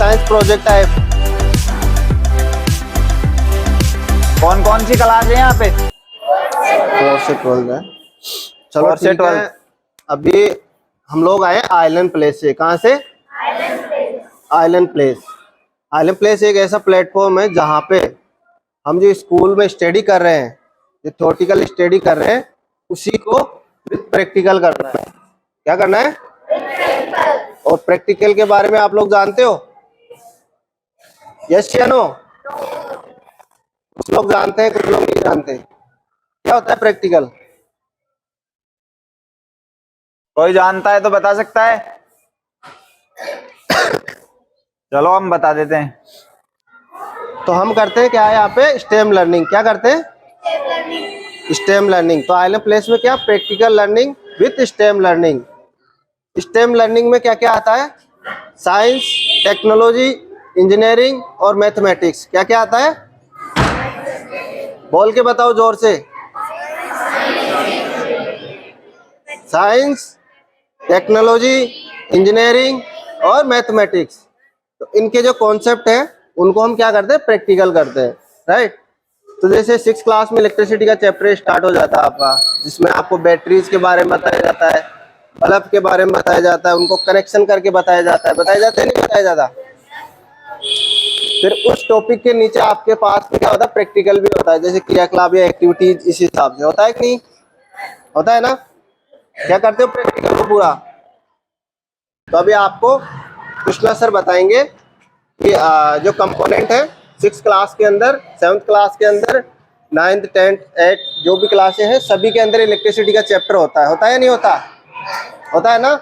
Science project है। कौन कौन सी क्लास है यहाँ पे? 4 से 12 है। चलो 4 से 12। अभी हम लोग आए आइलैंड प्लेस से। कहाँ से? Island place. आइलैंड प्लेस एक ऐसा प्लेटफॉर्म है जहाँ पे हम जो स्कूल में स्टडी कर रहे हैं, जो थ्योरेटिकल स्टडी कर रहे हैं, उसी को प्रैक्टिकल करना है। क्या करना है? और प्रैक्टिकल के बारे में आप लोग जानते हो? यस या नो? कुछ लोग जानते हैं, कुछ लोग नहीं जानते। क्या होता है प्रैक्टिकल? कोई जानता है तो बता सकता है? चलो हम बता देते हैं। तो हम करते हैं क्या है यहाँ पे? Stem learning. क्या करते हैं? Stem learning. तो आइलैंड प्लेस में क्या? Practical learning with stem learning. Stem learning में क्या क्या आता है? साइंस, टेक्नोलॉजी, इंजीनियरिंग और मैथमेटिक्स। क्या क्या आता है? बोल के बताओ जोर से। साइंस, टेक्नोलॉजी, इंजीनियरिंग और मैथमेटिक्स। तो इनके जो कॉन्सेप्ट हैं उनको हम क्या करते हैं? प्रैक्टिकल करते हैं, राइट। तो जैसे 6th क्लास में इलेक्ट्रिसिटी का चैप्टर स्टार्ट हो जाता है आपका, जिसमें आपको बैटरीज के बारे में बताया जाता है, बल्ब के बारे में बताया जाता है, उनको कनेक्शन करके बताया जाता है। बताया जाता है नहीं बताया जाता? फिर उस टॉपिक के नीचे आपके पास में क्या होता है? प्रैक्टिकल भी होता है। जैसे क्रियाकलाप या एक्टिविटीज इस हिसाब से होता है कि नहीं होता है ना? क्या करते हो प्रैक्टिकल को पूरा? तो अभी आपको कृष्णा सर बताएंगे कि जो कंपोनेंट है 6th क्लास के अंदर, 7th क्लास के अंदर, 9th 10th 8th जो भी क्लासें हैं सभी के अंदर इलेक्ट्रिसिटी का चैप्टर होता है या नहीं होता? होता है ना?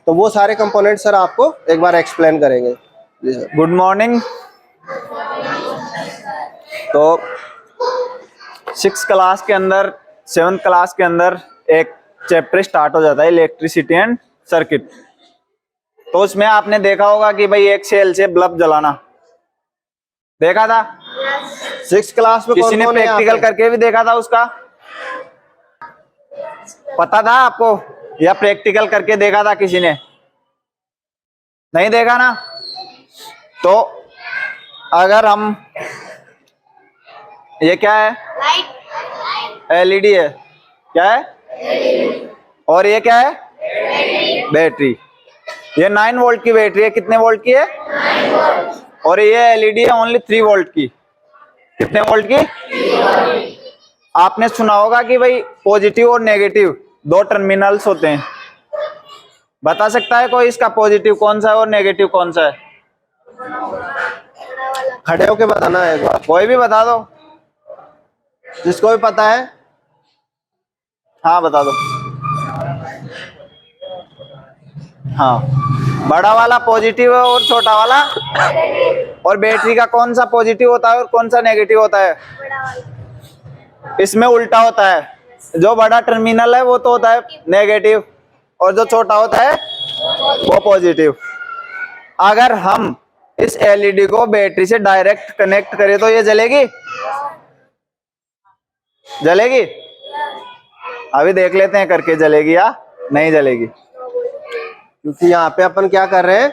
तो वो सारे कंपोनेंट सर आपको एक बार एक्सप्लेन करेंगे। जी सर। Good morning. तो 6th क्लास के अंदर, 7th क्लास के अंदर एक चैप्टर स्टार्ट हो जाता है, इलेक्ट्रिसिटी एंड सर्किट। तो उसमें आपने देखा होगा कि भाई एक सेल से बल्ब जलाना देखा था। 6th क्लास में किसी ने कौन-कौन है यहाँ प्रैक्टिकल पे? करके भी देखा था उसका? पता था आपको? या प्रैक्टिकल करके देखा था किसी ने? नहीं देखा ना? तो अगर हम, ये क्या है? एलईडी है। क्या है? और ये क्या है? बैटरी। ये 9 वोल्ट की बैटरी है। कितने वोल्ट की है? 9 वोल्ट। और ये एलईडी है ओनली 3 वोल्ट की। कितने वोल्ट की? 3 वोल्ट। आपने सुना होगा कि भाई पॉजिटिव और नेगेटिव 2 टर्मिनल्स होते हैं। बता सकता है कोई इसका पॉजिटिव कौन सा है और नेगेटिव कौन सा है? खड़े होके बताना है एक बार। कोई भी बता दो, जिसको भी पता है। हाँ बता दो। हाँ, बड़ा वाला पॉजिटिव है और छोटा वाला? और बैटरी का कौन सा पॉजिटिव होता है और कौन सा नेगेटिव होता है? इसमें उल्टा होता है। जो बड़ा टर्मिनल है वो तो होता है नेगेटिव और जो छोटा होता है वो पॉजिटिव। अगर हम इस एलईडी को बैटरी से डायरेक्ट कनेक्ट करें तो ये जलेगी? जलेगी? अभी देख लेते हैं करके, जलेगी या नहीं जलेगी। क्योंकि यहाँ पे अपन क्या कर रहे हैं?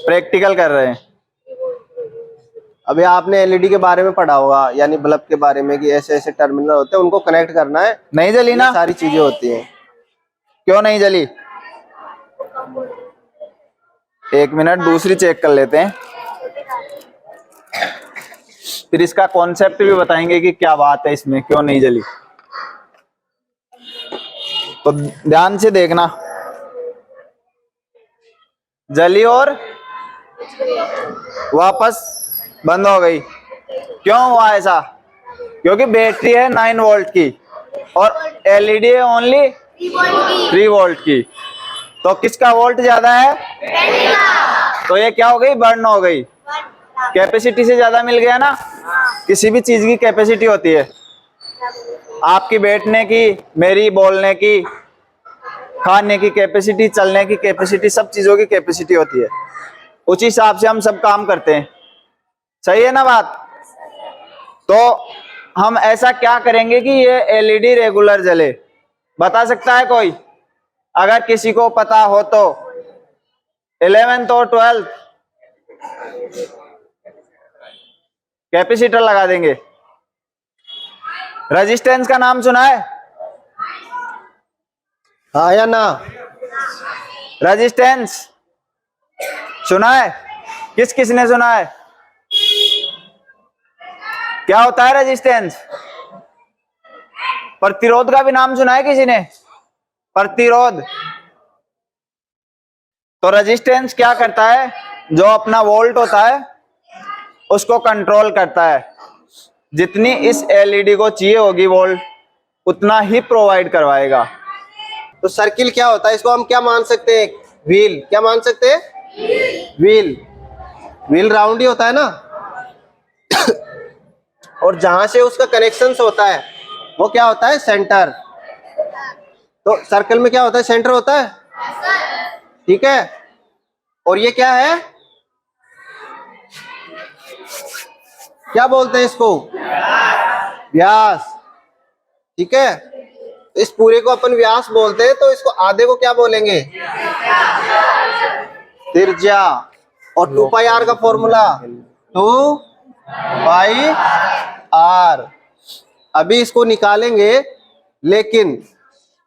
प्रैक्टिकल कर रहे हैं। अभी आपने एलईडी के बारे में पढ़ा होगा, यानी बल्ब के बारे में, कि ऐसे ऐसे टर्मिनल होते हैं, उनको कनेक्ट करना है। नहीं जली ना? सारी चीजें होती हैं। क्यों नहीं जली? एक मिनट, दूसरी चेक कर लेते हैं, फिर इसका कॉन्सेप्ट भी बताएंगे कि क्या बात है इसमें, क्यों नहीं जली। तो ध्यान से देखना, जली और वापस बंद हो गई। क्यों हुआ ऐसा? क्योंकि बैटरी है 9 वोल्ट की और एलईडी है ओनली 3 वोल्ट की। तो किसका वोल्ट ज्यादा है? तो ये क्या हो गई? बर्न हो गई। कैपेसिटी से ज्यादा मिल गया ना। किसी भी चीज की कैपेसिटी होती है, आपकी बैठने की, मेरी बोलने की, खाने की कैपेसिटी, चलने की कैपेसिटी, सब चीजों की कैपेसिटी होती है। उस हिसाब से हम सब काम करते हैं। सही है ना बात? तो हम ऐसा क्या करेंगे कि ये एलईडी रेगुलर जले? बता सकता है कोई? अगर किसी को पता हो तो 11th और 12th कैपेसिटर लगा देंगे। रेजिस्टेंस का नाम सुना है? हाँ या ना? रेजिस्टेंस सुना है? किस किसने सुना है? क्या होता है रेजिस्टेंस? प्रतिरोध का भी नाम सुना है किसी ने? प्रतिरोध। तो रेजिस्टेंस क्या करता है? जो अपना वोल्ट होता है उसको कंट्रोल करता है। जितनी इस एलईडी को चाहिए होगी वोल्ट, उतना ही प्रोवाइड करवाएगा। तो सर्किल क्या होता है? इसको हम क्या मान सकते हैं? व्हील। क्या मान सकते हैं? व्हील। व्हील राउंड ही होता है ना। और जहां से उसका कनेक्शन होता है वो क्या होता है? सेंटर। तो सर्कल में क्या होता है? सेंटर होता है, ठीक है। और ये क्या है? क्या बोलते हैं इसको? व्यास, ठीक है। तो इस पूरे को अपन व्यास बोलते हैं, तो इसको आधे को क्या बोलेंगे? त्रिज्या। और 2 पाई आर का फॉर्मूला 2 पाई आर। अभी इसको निकालेंगे, लेकिन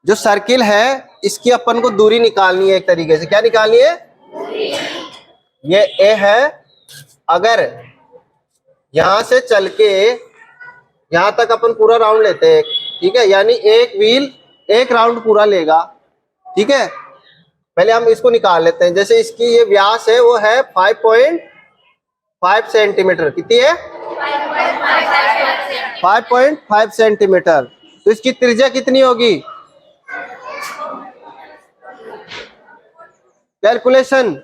जो सर्किल है इसकी अपन को दूरी निकालनी है एक तरीके से। क्या निकालनी है? ये ए है। अगर यहां से चल के यहां तक अपन पूरा राउंड लेते हैं, ठीक है, यानी एक व्हील एक राउंड पूरा लेगा, ठीक है। पहले हम इसको निकाल लेते हैं। जैसे इसकी ये व्यास है वो है 5.5 सेंटीमीटर। कितनी है? 5.5 सेंटीमीटर। तो इसकी त्रिज्या कितनी होगी? कैलकुलेशन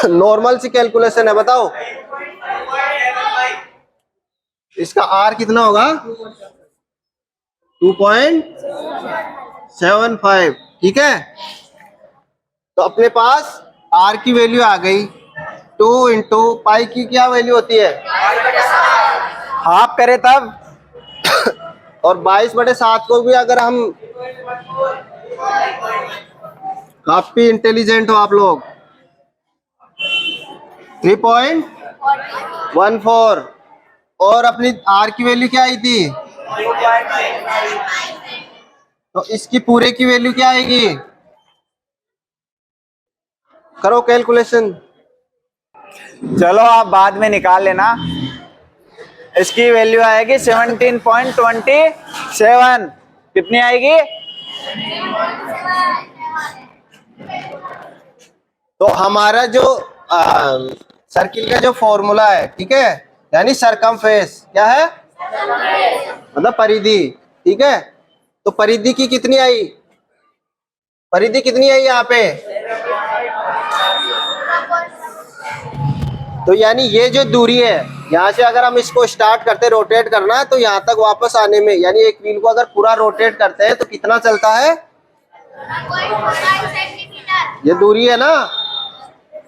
नॉर्मल सी कैलकुलेशन है, बताओ। इसका आर कितना होगा? 2.75, ठीक है। तो अपने पास आर की वैल्यू आ गई। 2 इंटू पाई की क्या वैल्यू होती है? हाफ करे तब। और 22/7 को भी अगर हम, काफी इंटेलिजेंट हो आप लोग, 3.14। और अपनी आर की वैल्यू क्या आई थी? तो इसकी पूरे की वैल्यू क्या आएगी? करो कैलकुलेशन। चलो आप बाद में निकाल लेना। इसकी वैल्यू आएगी 17.27। कितनी आएगी? तो हमारा जो सर्किल का जो फॉर्मूला है, ठीक है, यानी सरकमफेरेंस, क्या है? मतलब परिधि, ठीक है। तो परिधि की कितनी आई? परिधि कितनी आई यहाँ पे? तो यानी ये जो दूरी है, यहाँ से अगर हम इसको स्टार्ट करते रोटेट करना है, तो यहाँ तक वापस आने में, यानी एक व्हील को अगर पूरा रोटेट करते हैं तो कितना चलता है? ये दूरी है ना।